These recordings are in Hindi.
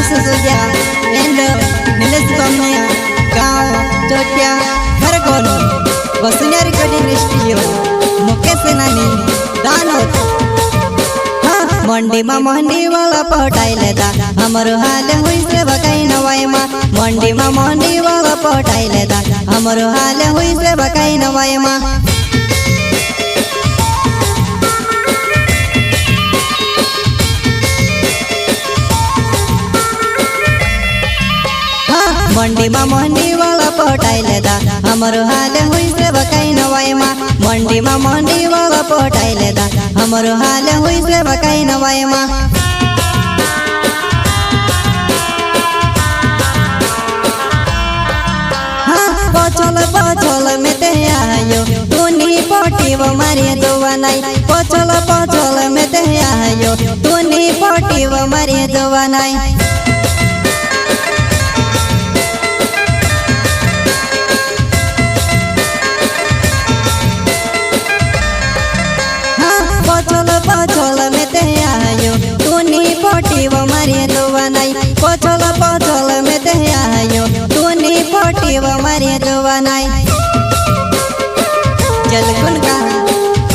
सुसुग्या एंड निलेश बम्या गाँव चोटिया खरगोन वसुन्यारी कटिंग स्टूडियो मुकेश सेनानी दानोद मंडी में मंडी वाला पटाई लेता हमरो हाल हुई से बकाई नवाई मा मंडी में मंडी वाला पटाई लेता हमरो हाल हुई से बकाई नवाई मा मंडी में मंडी वाला पटाई लेता हमरो हाल हुई से बकाई नवाई मा मंडी में मंडी वाला पटाई लेता हमरो हाल हुई से बकाई नवाई मा पचल पचल में ते आयो तूनी पटी वो मारी दुआ नहीं पचल पचल में ते आयो तूनी पटी वो मारी दुआ नहीं पचल पचल में ते आयो तूनी पटी वो मारी दुआ नहीं पचल पचल में ते आयो तूनी पटी वो मारी दुआ नहीं जलकुन का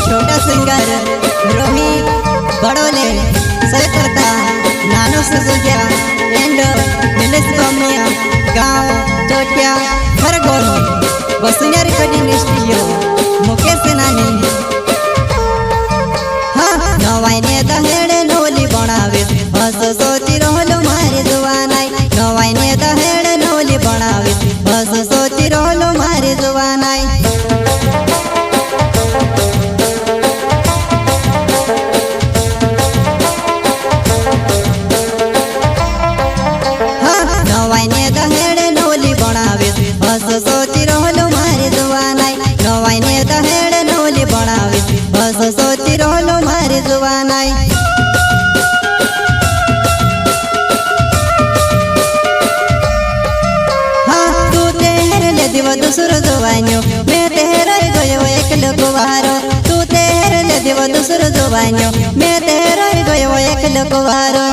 छोटा सिंगर रोहित बड़ोले सहकर्ता नानो सुसुग्या एंड निलेश बम्या गाँव चोटिया खरगोन वसुन्यारी कटिंग स्टूडियो मुकेश सेनानी नवाई ने दहेड़ नोली बनावे बस सोची रहलो मारे जुआ नहीं नवाई ने दहेड़ नोली बनावे बस सोची रहलो मारे जुआ नहीं नवाई ने दहेड़ नोली बनावे बस सोची रहलो मारे जुआ नहीं नवाई ने दहेड़ नोली बनावे बस सोची रहलो मारे जुआ नहीं तू तेरे ले दिवा दूसरो जुवानियो मैं तेरे गयो एक लकुवारो तू तेरे ले दिवा दूसरो जुवानियो मैं तेरे गयो एक लकुवारो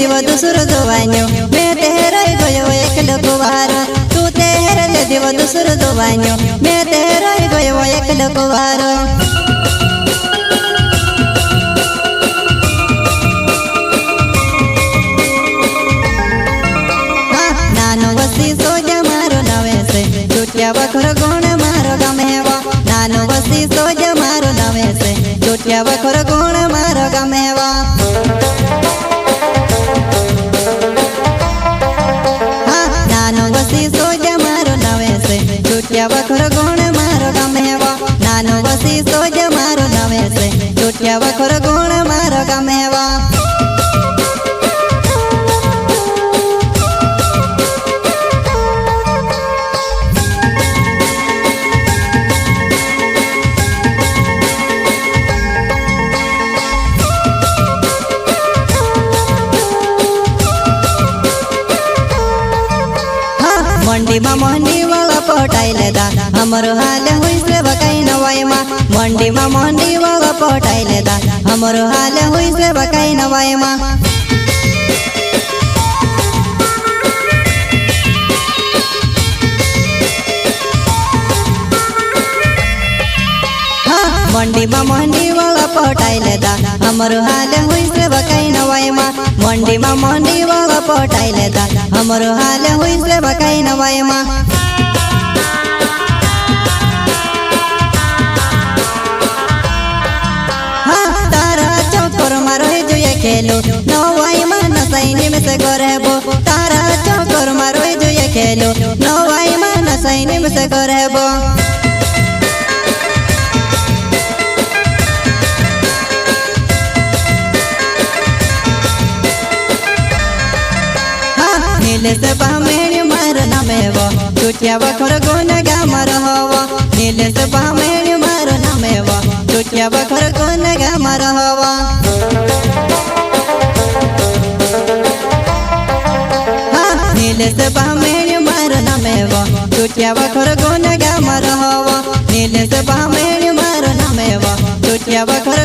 दिवा दूसरो जुवानियो मैं तेरे गयो एक लकुवारो तू तेरे ले दिवा दूसरो जुवानियो मैं तेरे गयो एक लकुवारो नानो वसी सोजा मारो नवे से चुटिया बखर गुण मारो गमेवा नानो वसी सोजा मारो नवे से चुटिया बखर गुण मारो गमेवा चुटिया बखर गुण मारो गमेवा नानो वसी सोज मारो नवे से चुटिया बखर गुण मारो गमेवा मंडी में मंडी वाला पटाई लेता हमरो हाल हुई से बकाई नवाई मा मंडी में मंडी वाला पटाई लेता हमरो हाल हुई से बकाई नवाई मा मंडी में मंडी वाला पटाई लेता हमरो हाल हुई से बकाई नवाई मा मंडी में मंडी वाला पटाई लेता हमरो हाल हुई से बकाई नवाई मा तारा चौकर मारो जो ये खेलो नवाई मा नसैनी में से गोरेबो तारा चौकर मारो जो ये खेलो नवाई मा नसैनी में से गोरेबो नीलेश बमेड़ी मारो नमेवो चुटिया बखर गुण गामर हवो नीलेश बमेड़ी मारो नमेवो चुटिया बखर गुण गामर हवो नीलेश बमेड़ी मारो नमेवो चोटिया बखर गोन गाम रहवा नीलेश बामेण मारो नामेवा चोटिया बखर